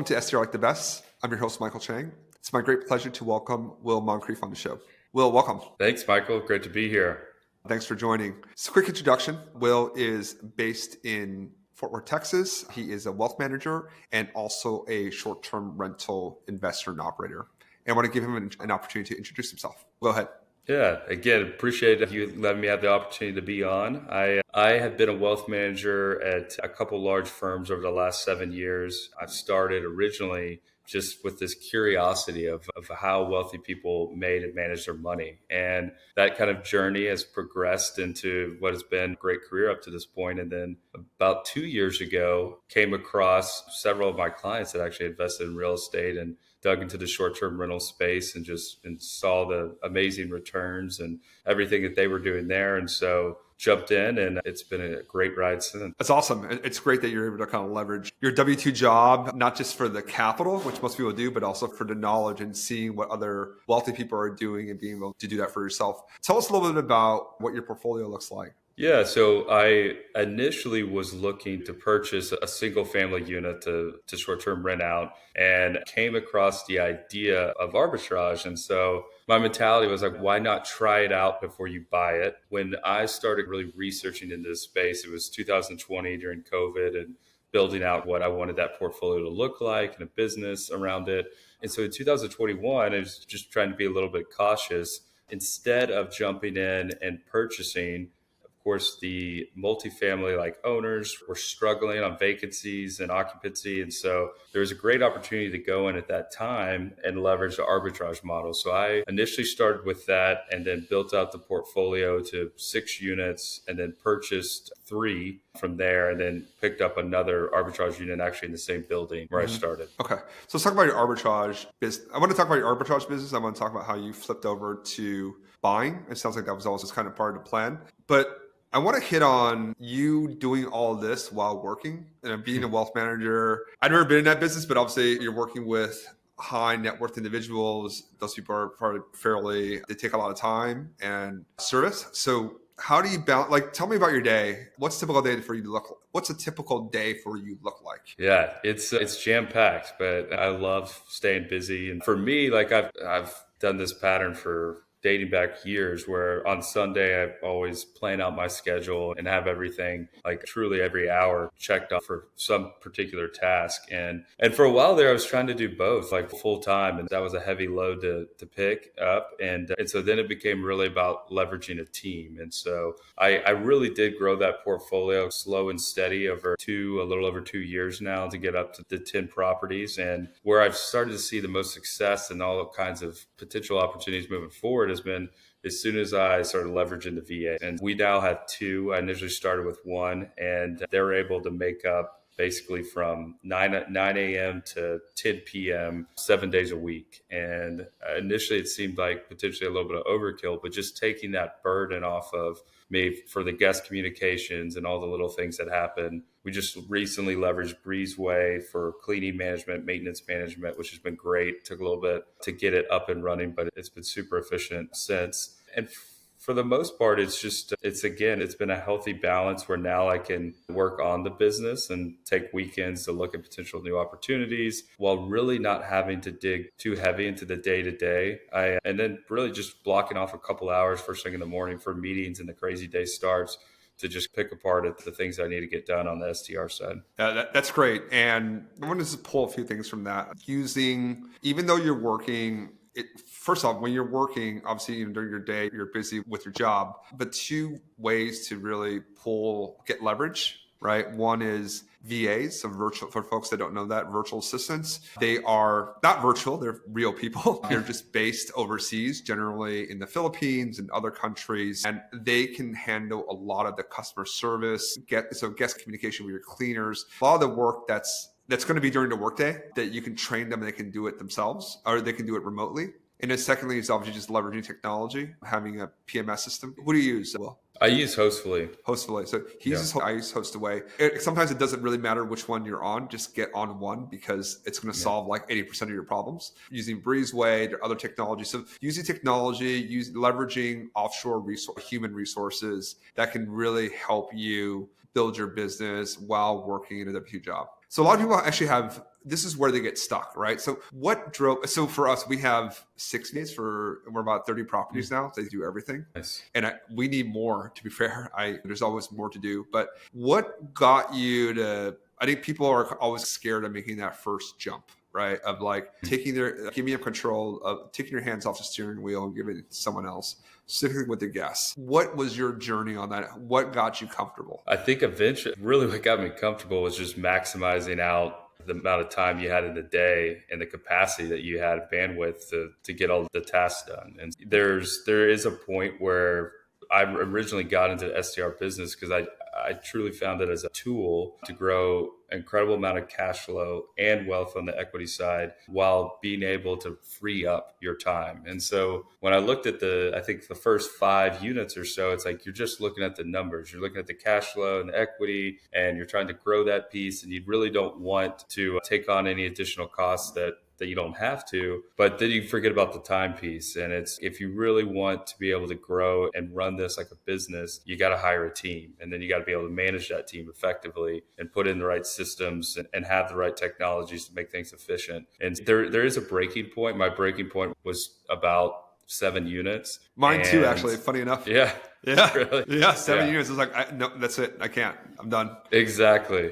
Welcome to STR Like the Best. I'm your host, Michael Chang. It's my great pleasure to welcome Will Moncrief on the show. Will, welcome. Thanks, Michael. Great to be here. Thanks for joining. Just a quick introduction. Will is based in Fort Worth, Texas. He is a wealth manager and also a short-term rental investor and operator. And I want to give him an opportunity to introduce himself. Go ahead. Yeah, again, appreciate you letting me have the opportunity to be on. I have been a wealth manager at a couple large firms over the last 7 years. I've started originally just with this curiosity of how wealthy people made and managed their money. And that kind of journey has progressed into what has been a great career up to this point. And then about 2 years ago, came across several of my clients that actually invested in real estate and dug into the short-term rental space and saw the amazing returns and everything that they were doing there. And so jumped in, and it's been a great ride since. That's awesome. It's great that you're able to kind of leverage your W-2 job, not just for the capital, which most people do, but also for the knowledge and seeing what other wealthy people are doing and being able to do that for yourself. Tell us a little bit about what your portfolio looks like. Yeah, so I initially was looking to purchase a single family unit to short-term rent out and came across the idea of arbitrage. And so my mentality was like, why not try it out before you buy it? When I started really researching into this space, it was 2020 during COVID and building out what I wanted that portfolio to look like and a business around it. And so in 2021, I was just trying to be a little bit cautious. Instead of jumping in and purchasing, of course, the multifamily owners were struggling on vacancies and occupancy. And so there was a great opportunity to go in at that time and leverage the arbitrage model. So I initially started with that and then built out the portfolio to 6 units and then purchased 3 from there and then picked up another arbitrage unit actually in the same building where I started. Okay. So let's talk about your arbitrage business. I want to talk about your arbitrage business. I want to talk about how you flipped over to buying. It sounds like that was always just kind of part of the plan. But I want to hit on you doing all of this while working and being a wealth manager. I've never been in that business, but obviously you're working with high net worth individuals. Those people are probably they take a lot of time and service. So how do you balance, tell me about your day. What's a typical day for you look like? Yeah, it's jam packed, but I love staying busy. And for me, I've done this pattern for dating back years where on Sunday, I always plan out my schedule and have everything truly every hour checked off for some particular task. And for a while there, I was trying to do both full time. And that was a heavy load to pick up. And so then it became really about leveraging a team. And so I really did grow that portfolio slow and steady over a little over 2 years now to get up to the 10 properties. And where I've started to see the most success and all kinds of potential opportunities moving forward has been as soon as I started leveraging the VA. And we now have 2. I initially started with 1, and they're able to make up basically from 9 a.m. to 10 p.m. 7 days a week. And initially it seemed like potentially a little bit of overkill, but just taking that burden off of me for the guest communications and all the little things that happen. We just recently leveraged Breezeway for cleaning management, maintenance management, which has been great. Took a little bit to get it up and running, but it's been super efficient since. And for the most part, it's been a healthy balance where now I can work on the business and take weekends to look at potential new opportunities while really not having to dig too heavy into the day to day. And then really just blocking off a couple hours first thing in the morning for meetings and the crazy day starts to just pick apart at the things I need to get done on the STR side. That's great. And I want to just pull a few things from that. Even though you're working, first off, when you're working, obviously during your day, you're busy with your job, but 2 ways to really get leverage, right? One is VAs, so for folks that don't know that, virtual assistants. They are not virtual, they're real people. They're just based overseas, generally in the Philippines and other countries, and they can handle a lot of the customer service, guest communication with your cleaners, a lot of the work that's going to be during the workday that you can train them and they can do it themselves or they can do it remotely. And then secondly, is obviously just leveraging technology, having a PMS system. What do you use, Will? I use Hostfully. Hostfully. So I use Hostaway. Sometimes it doesn't really matter which one you're on. Just get on one because it's going to solve 80% of your problems. Using Breezeway or other technology. So using technology, leveraging offshore human resources that can really help you build your business while working in a W job. So a lot of people actually have, this is where they get stuck, right? So so for us, we have 6 units we're about 30 properties now. They do everything. Nice. And we need more, to be fair. There's always more to do. But what got you to, I think people are always scared of making that first jump, right? Of like giving up control, of taking your hands off the steering wheel and giving it to someone else, specifically with the guests. What was your journey on that? What got you comfortable? I think eventually, really what got me comfortable was just maximizing out the amount of time you had in the day and the capacity that you had bandwidth to get all the tasks done. And there is a point where I originally got into the STR business because I truly found it as a tool to grow an incredible amount of cash flow and wealth on the equity side while being able to free up your time. And so when I looked at I think the first 5 units or so, it's like you're just looking at the numbers. You're looking at the cash flow and the equity, and you're trying to grow that piece. And you really don't want to take on any additional costs that you don't have to, but then you forget about the time piece. And it's, if you really want to be able to grow and run this like a business, you got to hire a team, and then you got to be able to manage that team effectively and put in the right systems and have the right technologies to make things efficient. And there is a breaking point. My breaking point was about 7 units. Mine too, actually, funny enough. Yeah. Yeah. Really? Yeah. 7 years. I was like, no, that's it. I can't. I'm done. Exactly.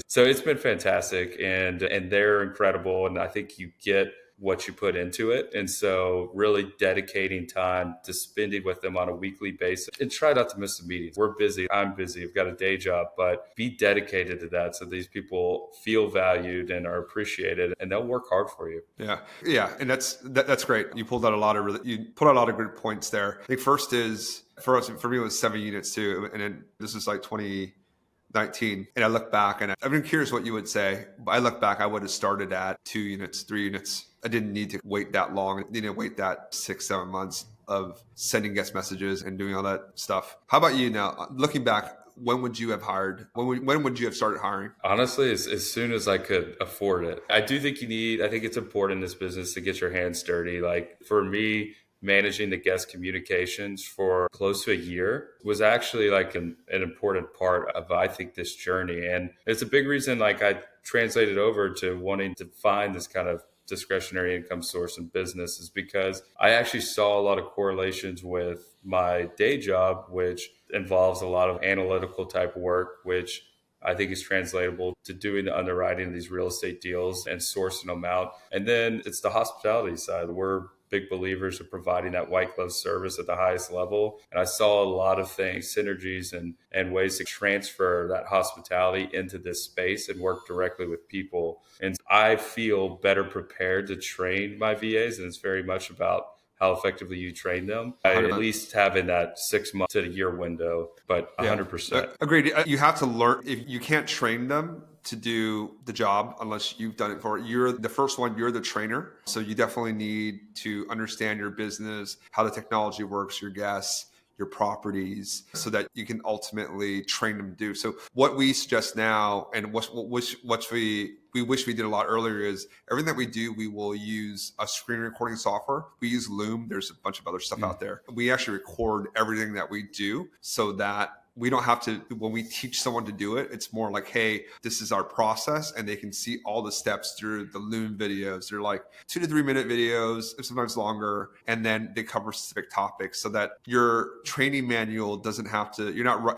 So it's been fantastic, and they're incredible. And I think you get what you put into it. And so really dedicating time to spending with them on a weekly basis, and try not to miss the meetings. We're busy. I'm busy. I've got a day job, but be dedicated to that so these people feel valued and are appreciated, and they'll work hard for you. Yeah. Yeah. And that's great. You put out a lot of good points there. I think first is, for me, it was 7 units too. And then this is like 2019. And I look back, and I've been curious what you would say, but I look back, I would have started at 2 units, 3 units. I didn't need to wait that long. I didn't wait that 6-7 months of sending guest messages and doing all that stuff. How about you now? Looking back, when would you have hired? When would you have started hiring? Honestly, as soon as I could afford it. I do think I think it's important in this business to get your hands dirty. Like for me, managing the guest communications for close to a year was actually like an important part of, I think, this journey. And it's a big reason like I translated over to wanting to find this kind of discretionary income source in business, is because I actually saw a lot of correlations with my day job, which involves a lot of analytical type work, which I think is translatable to doing the underwriting of these real estate deals and sourcing them out. And then it's the hospitality side. We're big believers of providing that white glove service at the highest level. And I saw a lot of things, synergies and ways to transfer that hospitality into this space and work directly with people. And I feel better prepared to train my VAs. And it's very much about how effectively you train them. At least having that 6 months to a year window, but 100%. Agreed. You have to learn. If you can't train them to do the job unless you've done it for it. You're the first one, you're the trainer. So you definitely need to understand your business, how the technology works, your guests, your properties, so that you can ultimately train them to do. So what we suggest now, and what we wish we did a lot earlier, is everything that we do, we will use a screen recording software. We use Loom. There's a bunch of other stuff out there. We actually record everything that we do so that we don't have to, when we teach someone to do it, it's more like, hey, this is our process, and they can see all the steps through the Loom videos. They're like 2 to 3 minute videos, sometimes longer, and then they cover specific topics so that your training manual doesn't have to,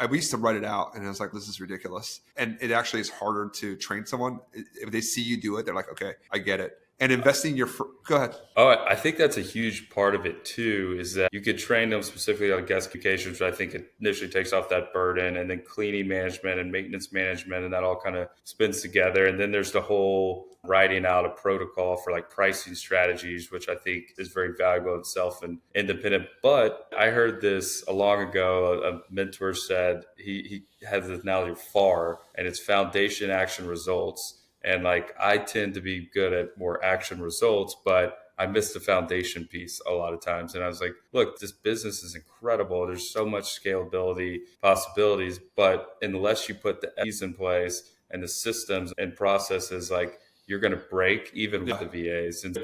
we used to write it out, and I was like, this is ridiculous. And it actually is harder to train someone. If they see you do it, they're like, okay, I get it. And investing go ahead. Oh, I think that's a huge part of it too, is that you could train them specifically on guest communication, which I think initially takes off that burden, and then cleaning management and maintenance management, and that all kind of spins together. And then there's the whole writing out a protocol for like pricing strategies, which I think is very valuable in itself and independent. But I heard this a long ago. A mentor said he has this analogy of FAR, and it's foundation, action, results. And like, I tend to be good at more action results, but I miss the foundation piece a lot of times. And I was like, look, this business is incredible. There's so much scalability possibilities, but unless you put the E's in place and the systems and processes, like, you're going to break even with the VAs. And a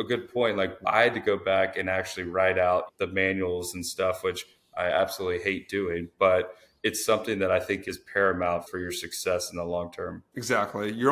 good point. Like, I had to go back and actually write out the manuals and stuff, which I absolutely hate doing, but it's something that I think is paramount for your success in the long term. Exactly. You're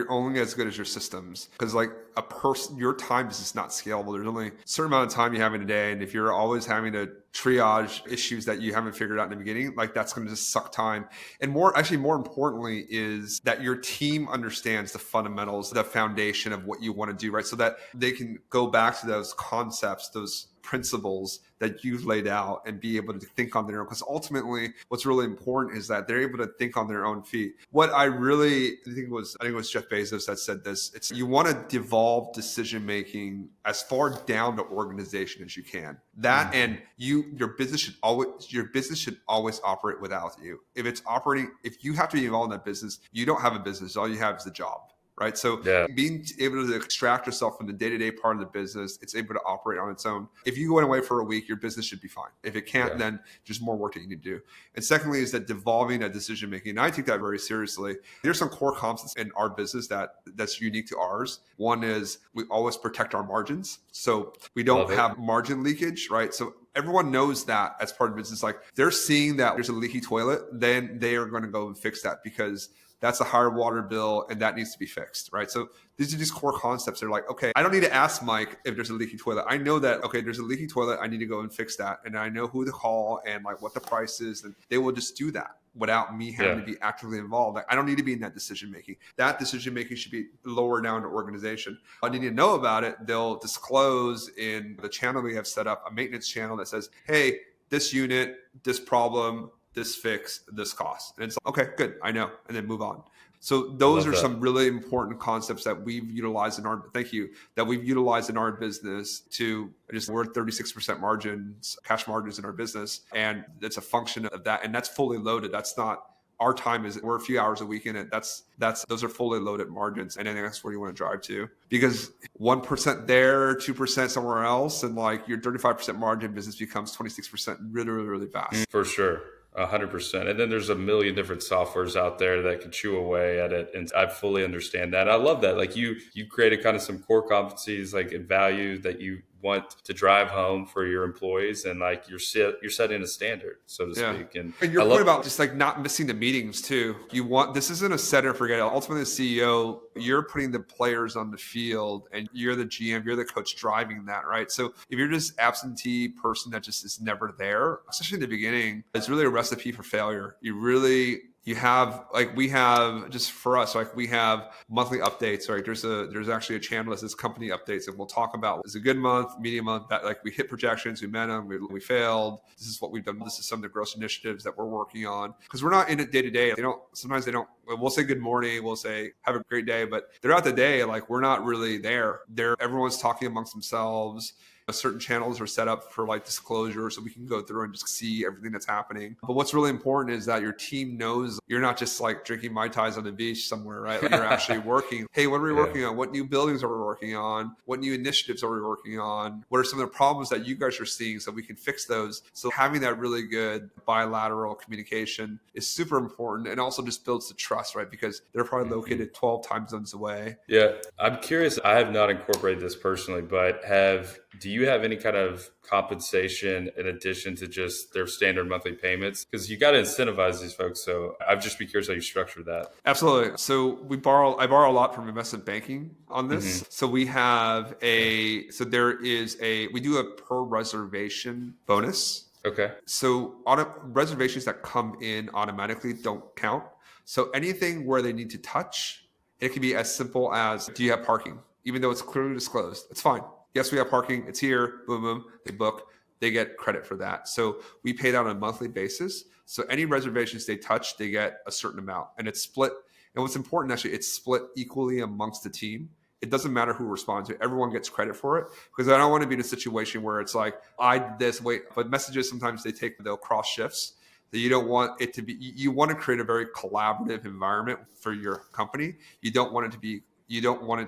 only as good as your systems, because like a person, your time is just not scalable. There's only a certain amount of time you have in a day, and if you're always having to triage issues that you haven't figured out in the beginning, like that's going to just suck time. And more importantly, is that your team understands the fundamentals, the foundation of what you want to do, right? So that they can go back to those concepts, those principles that you've laid out, and be able to think on their own. Because ultimately, what's really important is that they're able to think on their own feet. What I think it was Jeff Bezos that said this. It's you want to devolve decision making as far down the organization as you can. That and your business should always operate without you. If you have to be involved in that business, you don't have a business. All you have is the job. Right. So being able to extract yourself from the day-to-day part of the business, it's able to operate on its own. If you go away for a week, your business should be fine. If it can't, then there's more work that you need to do. And secondly, is that devolving that decision making. And I take that very seriously. There's some core concepts in our business that's unique to ours. One is we always protect our margins. So we don't have margin leakage, right? So everyone knows that as part of business. Like they're seeing that there's a leaky toilet, then they are going to go and fix that, because that's a higher water bill and that needs to be fixed, right? So these are just core concepts. They're like, okay, I don't need to ask Mike if there's a leaky toilet. I know that, okay, there's a leaky toilet. I need to go and fix that. And I know who to call and like what the price is. And they will just do that without me having to be actively involved. Like, I don't need to be in that decision-making. That decision-making should be lower down the organization. I need to know about it. They'll disclose in the channel we have set up, a maintenance channel that says, hey, this unit, this problem, this fix, this cost. And it's like, okay, good, I know, and then move on. So those are some really important concepts that we've utilized in our, business to we're at 36% margins, cash margins in our business. And it's a function of that. And that's fully loaded. That's not our time, we're a few hours a week in it. Those are fully loaded margins. And I think that's where you want to drive to, because 1% there, 2% somewhere else, and like your 35% margin business becomes 26% really, really, really fast. For sure. 100%. And then there's a million different softwares out there that can chew away at it. And I fully understand that. I love that. Like you created kind of some core competencies, like in value that you want to drive home for your employees, and like you're setting a standard, so to speak. And your point about just like not missing the meetings too. This isn't a set and forget. Ultimately, the CEO, you're putting the players on the field, and you're the GM, you're the coach driving that, right? So if you're just absentee person that just is never there, especially in the beginning, it's really a recipe for failure. We have monthly updates, right? There's actually a channel that says company updates, and we'll talk about, it's a good month, medium month, that like we hit projections, we met them, we failed. This is what we've done. This is some of the gross initiatives that we're working on, because we're not in it day to day. Sometimes they don't, we'll say good morning, we'll say have a great day, but throughout the day, like we're not really there. Everyone's talking amongst themselves. Certain channels are set up for like disclosure, so we can go through and just see everything that's happening. But what's really important is that your team knows you're not just like drinking Mai Tais on the beach somewhere, right? Like you're actually working. Hey, what are we working on? What new buildings are we working on? What new initiatives are we working on? What are some of the problems that you guys are seeing, so we can fix those? So having that really good bilateral communication is super important, and also just builds the trust, right? Because they're probably located 12 time zones away. Yeah. I'm curious. I have not incorporated this personally, but do you have any kind of compensation in addition to just their standard monthly payments? Because you got to incentivize these folks. So I'd just be curious how you structure that. Absolutely. So I borrow a lot from investment banking on this. So we have we do a per reservation bonus. Okay. So reservations that come in automatically don't count. So anything where they need to touch, it can be as simple as, do you have parking? Even though it's clearly disclosed, it's fine. Yes, we have parking. It's here. Boom, boom. They book. They get credit for that. So we pay that on a monthly basis. So any reservations they touch, they get a certain amount, and it's split. And what's important, actually, it's split equally amongst the team. It doesn't matter who responds to it. Everyone gets credit for it, because I don't want to be in a situation where it's like, but messages, sometimes they'll cross shifts. That you don't want it to be, you want to create a very collaborative environment for your company. You don't want it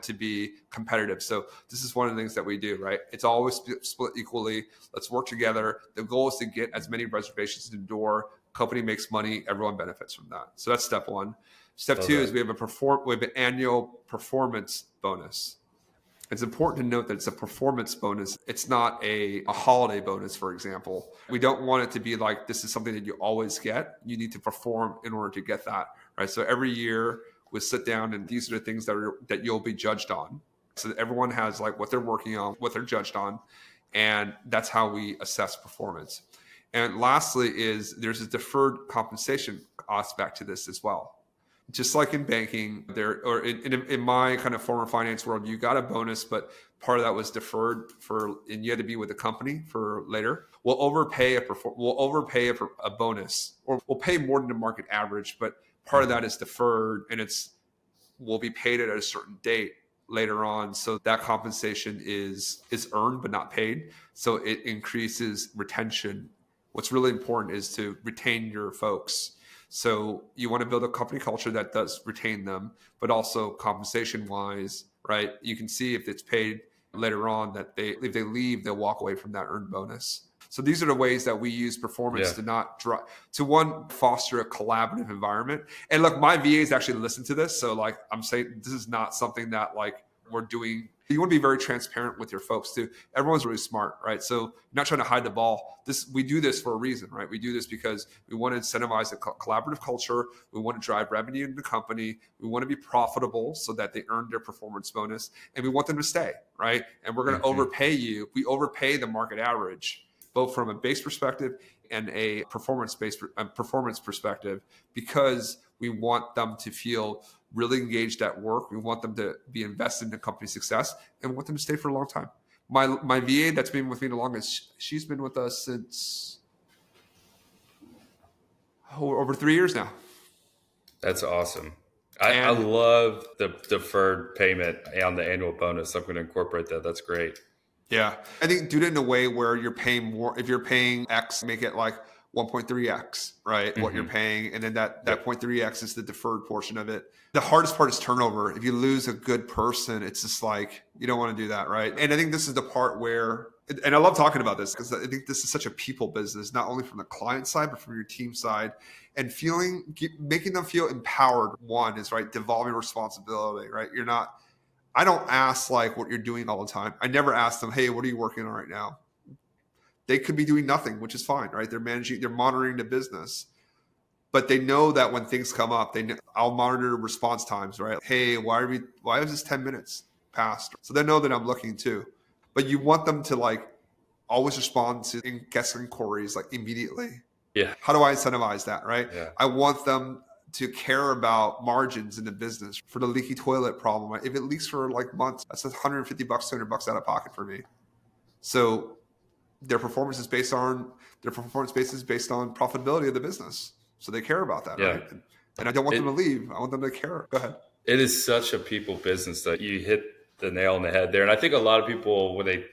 to be competitive. So this is one of the things that we do, right? It's always split equally. Let's work together. The goal is to get as many reservations in the door. Company makes money. Everyone benefits from that. So that's step one. Step two is we have an annual performance bonus. It's important to note that it's a performance bonus. It's not a holiday bonus, for example. We don't want it to be like this is something that you always get. You need to perform in order to get that, right? So every year we sit down and these are the things that you'll be judged on. So that everyone has like what they're working on, what they're judged on, and that's how we assess performance. And lastly is there's a deferred compensation aspect to this as well. Just like in banking, in my kind of former finance world, you got a bonus, but part of that was deferred and you had to be with the company for later. We'll overpay a bonus, or we'll pay more than the market average, but part of that is deferred, and will be paid at a certain date later on. So that compensation is earned but not paid. So it increases retention. What's really important is to retain your folks. So you want to build a company culture that does retain them, but also compensation wise, right? You can see if it's paid later on that if they leave, they'll walk away from that earned bonus. So these are the ways that we use performance to not foster a collaborative environment. And look, my VAs actually listen to this. So like I'm saying, this is not something that like we're doing. You want to be very transparent with your folks too. Everyone's really smart, right? So you're not trying to hide the ball. We do this for a reason, right? We do this because we want to incentivize a collaborative culture. We want to drive revenue in the company. We want to be profitable so that they earn their performance bonus, and we want them to stay, right? And we're going to overpay you. We overpay the market average, both from a base perspective and a performance perspective, because we want them to feel really engaged at work. We want them to be invested in the company's success, and we want them to stay for a long time. My VA that's been with me the longest, she's been with us since over 3 years now. That's awesome. I love the deferred payment on the annual bonus. I'm going to incorporate that. That's great. Yeah. I think do it in a way where you're paying more. If you're paying X, make it like 1.3X, right? What you're paying. And then that 0.3X is the deferred portion of it. The hardest part is turnover. If you lose a good person, it's just like, you don't want to do that, right? And I think this is the part where, and I love talking about this because I think this is such a people business, not only from the client side, but from your team side, and making them feel empowered. One is right, devolving responsibility, right? I don't ask like what you're doing all the time. I never ask them, hey, what are you working on right now? They could be doing nothing, which is fine, right? They're monitoring the business, but they know that when things come up, I'll monitor response times, right? Hey, why is this 10 minutes past? So they know that I'm looking too, but you want them to like always respond to guest inquiries like immediately. Yeah. How do I incentivize that, right? Yeah. I want them to care about margins in the business for the leaky toilet problem. Right? If it leaks for like months, that's $150, $200 out of pocket for me. So their performance is based on profitability of the business. So they care about that, right? And I don't want them to leave. I want them to care. Go ahead. It is such a people business that you hit the nail on the head there. And I think a lot of people, when they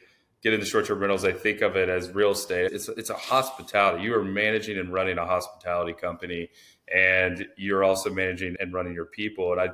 get into short-term rentals, they think of it as real estate. It's a hospitality. You are managing and running a hospitality company, and you're also managing and running your people. And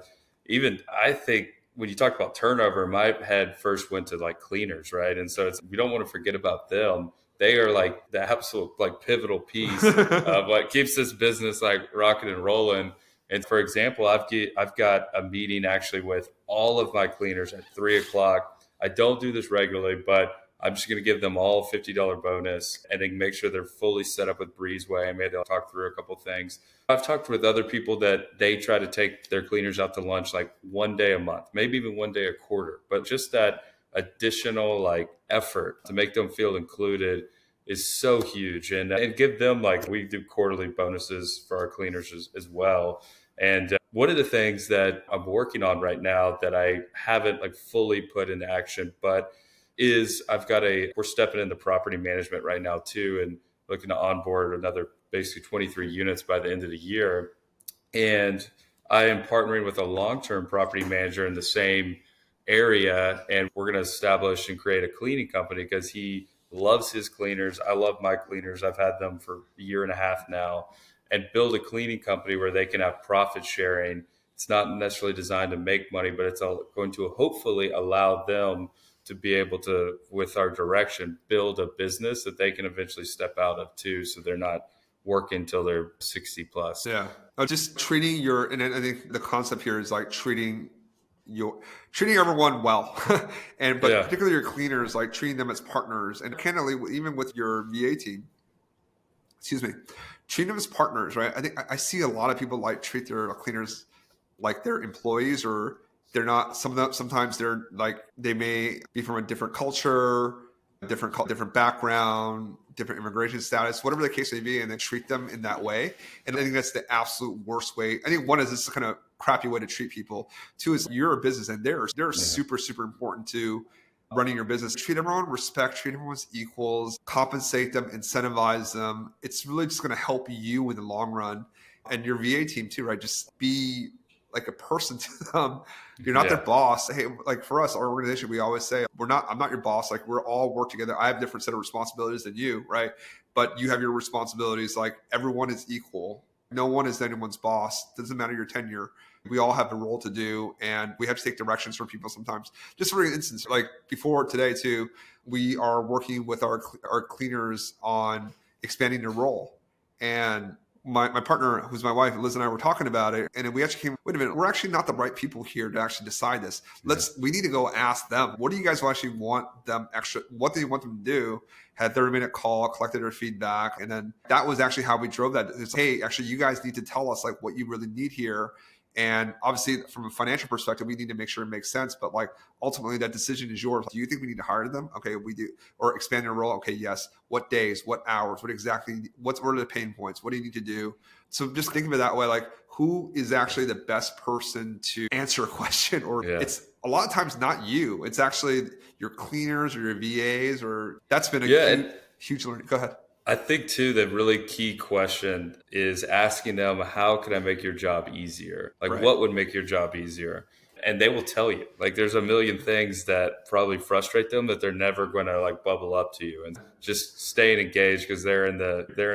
I think when you talk about turnover, my head first went to like cleaners, right? And so we don't want to forget about them. They are like the absolute like pivotal piece of what keeps this business like rocking and rolling. And for example, I've got a meeting actually with all of my cleaners at 3:00. I don't do this regularly, but I'm just going to give them all a $50 bonus and then make sure they're fully set up with Breezeway. Maybe I'll talk through a couple of things. I've talked with other people that they try to take their cleaners out to lunch like one day a month, maybe even one day a quarter. But just that additional like effort to make them feel included is so huge. And give them like, we do quarterly bonuses for our cleaners as well. And one of the things that I'm working on right now that I haven't like fully put into action, but is we're stepping into property management right now too, and looking to onboard another basically 23 units by the end of the year. And I am partnering with a long-term property manager in the same area, and we're going to establish and create a cleaning company because he loves his cleaners. I love my cleaners. I've had them for a year and a half now, and build a cleaning company where they can have profit sharing. It's not necessarily designed to make money, but it's going to hopefully allow them to be able to, with our direction, build a business that they can eventually step out of too. So they're not working till they're 60 plus. Yeah. Just treating and I think the concept here is like treating you treating everyone well, and but Yeah. particularly your cleaners, like treating them as partners, and candidly, even with your VA team, excuse me, treat them as partners, right? I think I see a lot of people like treat their cleaners like they're employees, or they're not. Some of them sometimes they're like they may be from a different culture, different background, different immigration status, whatever the case may be, and then treat them in that way. And I think that's the absolute worst way. I think one is this kind of crappy way to treat people. Two is you're a business, and they're Yeah. super super important to running your business. Treat everyone with respect, treat everyone as equals, compensate them, incentivize them. It's really just going to help you in the long run, and your VA team too, right? Just be like a person to them. You're not their Yeah. boss. Hey, like for us, our organization, we always say, I'm not your boss. Like we're all work together. I have a different set of responsibilities than you, right? But you have your responsibilities. Like everyone is equal. No one is anyone's boss. Doesn't matter your tenure. We all have a role to do, and we have to take directions from people sometimes. Just for instance, like before today too, we are working with our cleaners on expanding their role. And my partner, who's my wife, Liz, and I were talking about it, and we actually came, wait a minute, we're actually not the right people here to actually decide this. We need to go ask them, what do you guys actually want them extra, what do you want them to do? Had 30-minute call, collected their feedback, and then that was actually how we drove that. It's, hey, actually, you guys need to tell us like what you really need here. And obviously, from a financial perspective, we need to make sure it makes sense. But like ultimately, that decision is yours. Do you think we need to hire them? Okay, we do. Or expand their role? Okay, yes. What days? What hours? What exactly? What are the pain points? What do you need to do? So just think of it that way. Like, who is actually the best person to answer a question? Or Yeah. it's a lot of times not you. It's actually your cleaners or your VAs. Or that's been a Yeah. huge, And huge learning. Go ahead. I think too, the really key question is asking them, how can I make your job easier? Like Right. what would make your job easier? And they will tell you. Like there's a million things that probably frustrate them that they're never going to like bubble up to you. And just staying engaged because they're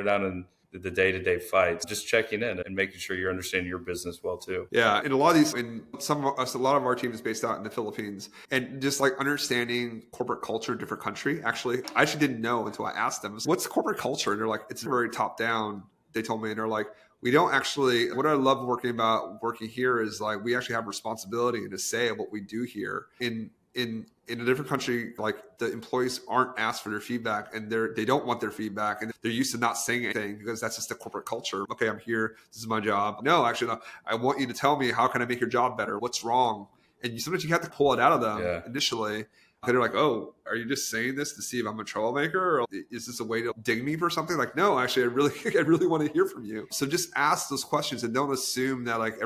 not in the day-to-day fights, just checking in and making sure you're understanding your business well too. Yeah, and a lot of these, and some of us, a lot of our team is based out in the Philippines, and just like understanding corporate culture, in different country. Actually, I actually didn't know until I asked them, "What's corporate culture?" And they're like, "It's very top down." They told me, and they're like, "We don't actually." What I love working here is like we actually have responsibility and a say of what we do here. In a different country, like the employees aren't asked for their feedback, and they don't want their feedback, and they're used to not saying anything because that's just the corporate culture. Okay, I'm here. This is my job. No, actually, no. I want you to tell me, how can I make your job better? What's wrong? And sometimes you have to pull it out of them Yeah. initially. They're like, "Oh, are you just saying this to see if I'm a troublemaker, or is this a way to dig me for something?" Like, no, actually, I really want to hear from you. So just ask those questions, and don't assume that like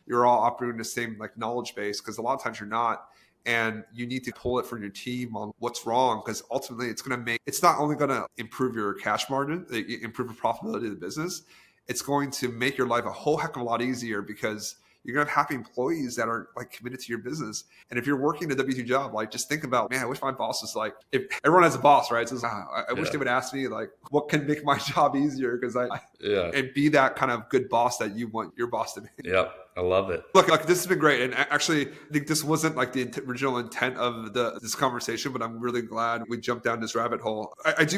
you're all operating the same like knowledge base, because a lot of times you're not. And you need to pull it from your team on what's wrong, because ultimately it's not only going to improve your cash margin, improve the profitability of the business, it's going to make your life a whole heck of a lot easier, because you're going to have happy employees that are like committed to your business. And if you're working a W-2 job, like just think about, man, I wish my boss was like, if everyone has a boss, right? So I wish they would ask me like, what can make my job easier? Because and be that kind of good boss that you want your boss to be. Yep. I love it. Look, like this has been great, and actually, I think this wasn't like the original intent of this conversation, but I'm really glad we jumped down this rabbit hole. I do,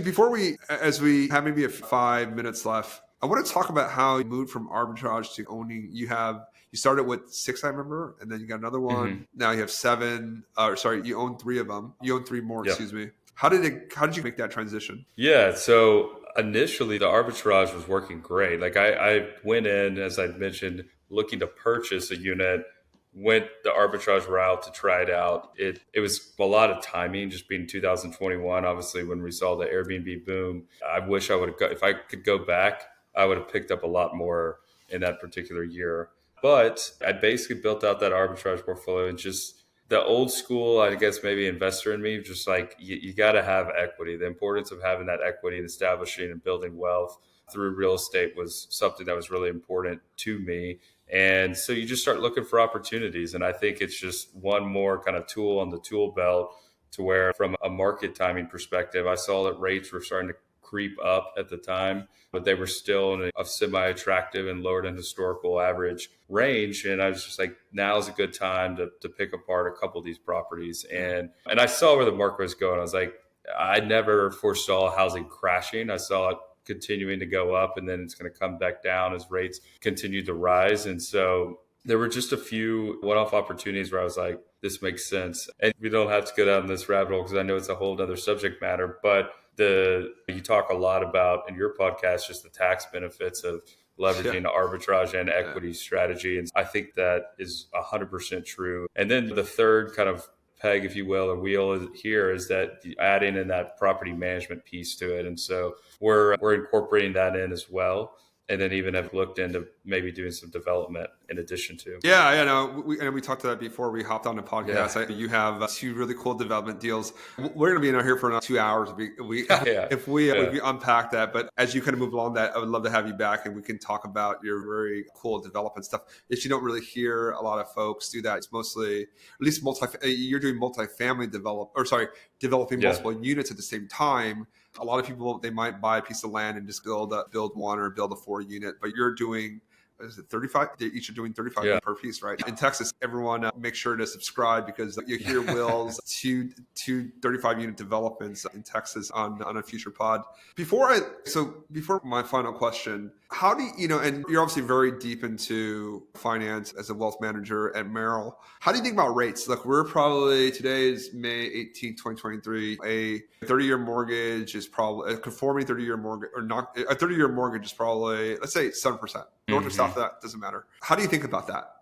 as we have maybe 5 minutes left, I want to talk about how you moved from arbitrage to owning. You started with 6, I remember, and then you got another one. Mm-hmm. Now you have 7. You own 3 of them. You own 3 more. Yep. Excuse me. How did you make that transition? Yeah. So initially the arbitrage was working great. Like I went in, as I mentioned, looking to purchase a unit, went the arbitrage route to try it out. It was a lot of timing, just being 2021, obviously, when we saw the Airbnb boom. I wish I would have if I could go back, I would have picked up a lot more in that particular year. But I basically built out that arbitrage portfolio, and just the old school, I guess, maybe investor in me, just like you got to have equity. The importance of having that equity and establishing and building wealth through real estate was something that was really important to me. And so you just start looking for opportunities. And I think it's just one more kind of tool on the tool belt, to where from a market timing perspective, I saw that rates were starting to creep up at the time, but they were still in a semi-attractive and lower than historical average range. And I was just like, now's a good time to pick apart a couple of these properties. And I saw where the market was going. I was like, I never foresaw housing crashing. I saw it continuing to go up, and then it's going to come back down as rates continue to rise. And so there were just a few one-off opportunities where I was like, this makes sense. And we don't have to go down this rabbit hole because I know it's a whole other subject matter, but you talk a lot about in your podcast, just the tax benefits of leveraging arbitrage and equity strategy. And I think that is 100% true. And then the third kind of peg, if you will, or wheel here is that adding in that property management piece to it. And so we're incorporating that in as well. And then even have looked into maybe doing some development in addition to. Yeah, no, we talked to that before we hopped on the podcast. You have two really cool development deals. We're going to be in here for another 2 hours if we unpack that. But as you kind of move along that, I would love to have you back and we can talk about your very cool development stuff. If you don't really hear a lot of folks do that, it's mostly, at least you're doing developing multiple units at the same time. A lot of people, they might buy a piece of land and just build one or build a 4-unit, but you're doing, is it 35? They each are doing 35 per piece, right? In Texas, everyone make sure to subscribe because you hear Will's two 35-unit developments in Texas on a future pod. Before my final question, how do you, and you're obviously very deep into finance as a wealth manager at Merrill. How do you think about rates? Look, today is May 18, 2023. A 30-year mortgage is probably, a conforming 30-year mortgage, or not, a 30-year mortgage is probably, let's say 7%. North or south of that, doesn't matter. How do you think about that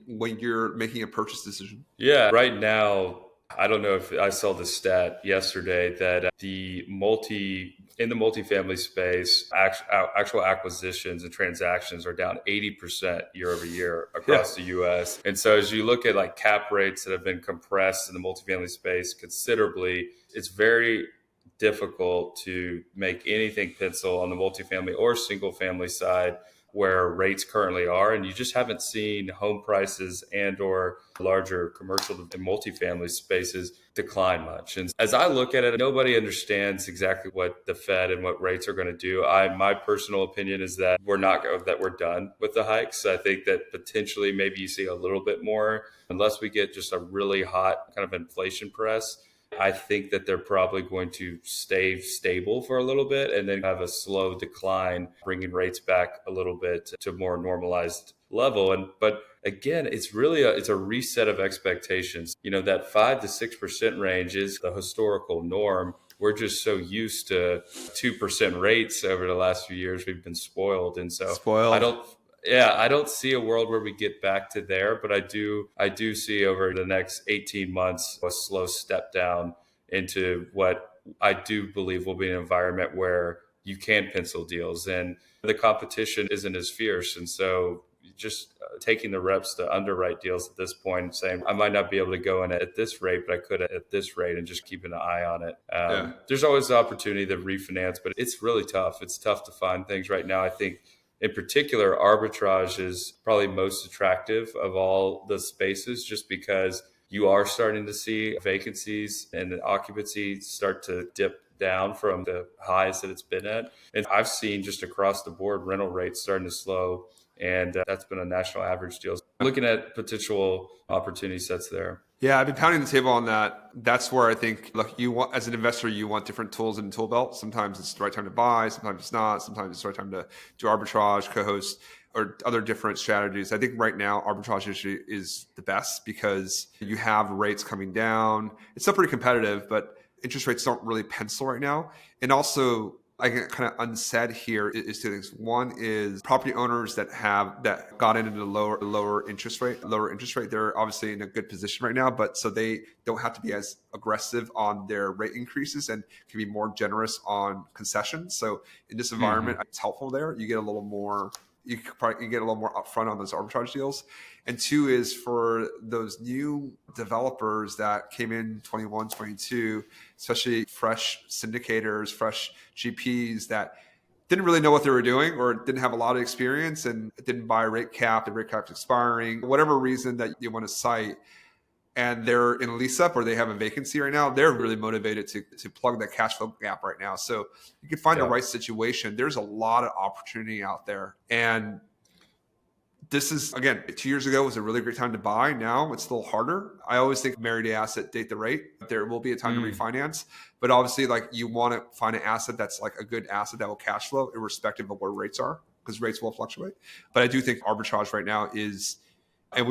when you're making a purchase decision? Yeah, right now, I don't know if I saw the stat yesterday that in the multifamily space, actual acquisitions and transactions are down 80% year over year across the U.S. And so as you look at like cap rates that have been compressed in the multifamily space considerably, it's very difficult to make anything pencil on the multifamily or single family side where rates currently are. And you just haven't seen home prices and or larger commercial and multifamily spaces decline much. And as I look at it, nobody understands exactly what the Fed and what rates are going to do. My personal opinion is that we're done with the hikes. I think that potentially maybe you see a little bit more unless we get just a really hot kind of inflation press. I think that they're probably going to stay stable for a little bit and then have a slow decline, bringing rates back a little bit to more normalized level. But again, it's really it's a reset of expectations. That 5 to 6% range is the historical norm. We're just so used to 2% rates over the last few years. We've been spoiled. And so I don't see a world where we get back to there, but I do see over the next 18 months a slow step down into what I do believe will be an environment where you can pencil deals and the competition isn't as fierce. And so just taking the reps to underwrite deals at this point and saying, I might not be able to go in at this rate, but I could at this rate, and just keeping an eye on it. There's always the opportunity to refinance, but it's really tough. It's tough to find things right now. I think in particular, arbitrage is probably most attractive of all the spaces just because you are starting to see vacancies and occupancy start to dip down from the highs that it's been at. And I've seen just across the board rental rates starting to slow. And that's been a national average deal. Looking at potential opportunity sets there. Yeah, I've been pounding the table on that. That's where I think, look, as an investor, you want different tools in the tool belt. Sometimes it's the right time to buy, sometimes it's not. Sometimes it's the right time to do arbitrage, co-host, or other different strategies. I think right now, arbitrage is the best because you have rates coming down. It's still pretty competitive, but interest rates don't really pencil right now. And also, I get kind of unsaid here is two things. One is property owners that got into the lower interest rate. They're obviously in a good position right now, but so they don't have to be as aggressive on their rate increases and can be more generous on concessions. So in this environment, it's helpful there. You get a little more. You can get a little more upfront on those arbitrage deals. And two is for those new developers that came in 21, 22, especially fresh syndicators, fresh GPs that didn't really know what they were doing or didn't have a lot of experience and didn't buy a rate cap, the rate cap's expiring, whatever reason that you want to cite, and they're in a lease up or they have a vacancy right now, they're really motivated to plug that cash flow gap right now. So you can find the right situation. There's a lot of opportunity out there. And this is, again, 2 years ago was a really great time to buy. Now it's a little harder. I always think marry the asset, date the rate. There will be a time to refinance. But obviously, like, you want to find an asset that's like a good asset that will cash flow irrespective of where rates are, because rates will fluctuate. But I do think arbitrage right now is And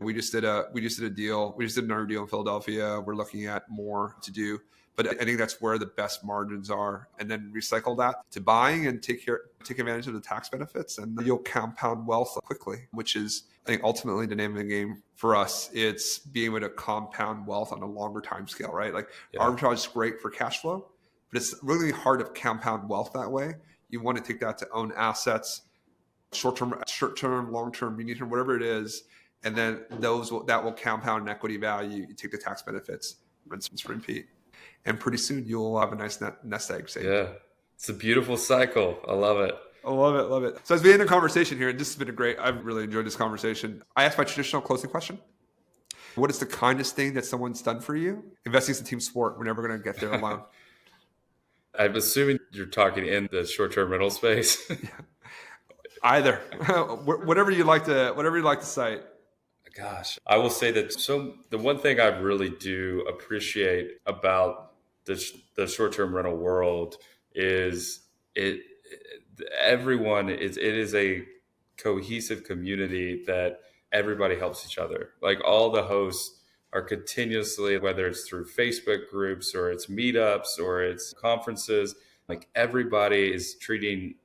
we just did a deal. We just did another deal in Philadelphia. We're looking at more to do, but I think that's where the best margins are. And then recycle that to buying and take advantage of the tax benefits, and you'll compound wealth quickly, which is, I think, ultimately the name of the game for us. It's being able to compound wealth on a longer time scale, right? Like arbitrage is great for cash flow, but it's really hard to compound wealth that way. You want to take that to own assets, short-term, long-term, medium-term, whatever it is. And then that will compound in equity value. You take the tax benefits, rinse and repeat. And pretty soon you'll have a nice nest egg saved. Yeah. It's a beautiful cycle. I love it. I love it. So as we end the conversation here, and this has been I've really enjoyed this conversation. I asked my traditional closing question. What is the kindest thing that someone's done for you? Investing is a team sport. We're never going to get there alone. I'm assuming you're talking in the short-term rental space. Either. whatever you like to cite. Gosh, I will say that. So the one thing I really do appreciate about the short-term rental world is it is a cohesive community that everybody helps each other. Like all the hosts are continuously, whether it's through Facebook groups or it's meetups or it's conferences, like everybody is treating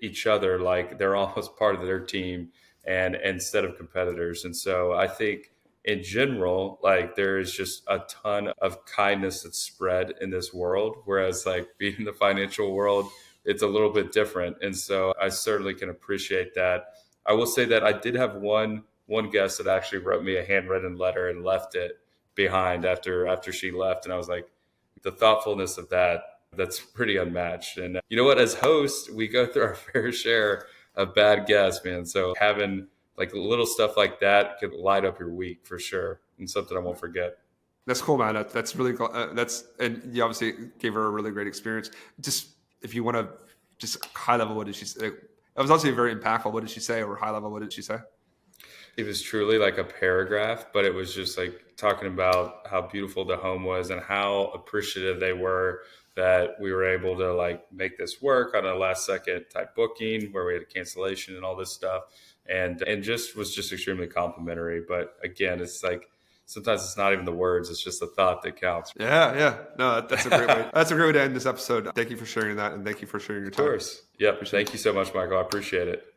each other like they're almost part of their team and instead of competitors. And so I think in general, like there is just a ton of kindness that's spread in this world, whereas like being in the financial world, it's a little bit different. And so I certainly can appreciate that. I will say that I did have one guest that actually wrote me a handwritten letter and left it behind after she left. And I was like, the thoughtfulness of that's pretty unmatched. And you know what, as hosts, we go through our fair share of bad guests, man. So having like little stuff like that could light up your week for sure, and something I won't forget. That's cool, man. That's really cool. And you obviously gave her a really great experience. Just if you want to, just high level, what did she say? It was obviously very impactful. What did she say? Or high level, what did she say? It was truly like a paragraph, but it was just like talking about how beautiful the home was and how appreciative they were that we were able to like make this work on a last second type booking where we had a cancellation and all this stuff. And just was just extremely complimentary. But again, it's like, sometimes it's not even the words, it's just the thought that counts. Yeah. No, that's a great way. That's a great way to end this episode. Thank you for sharing that. And thank you for sharing your time. Of course. Yep. Thank you so much, Michael. I appreciate it.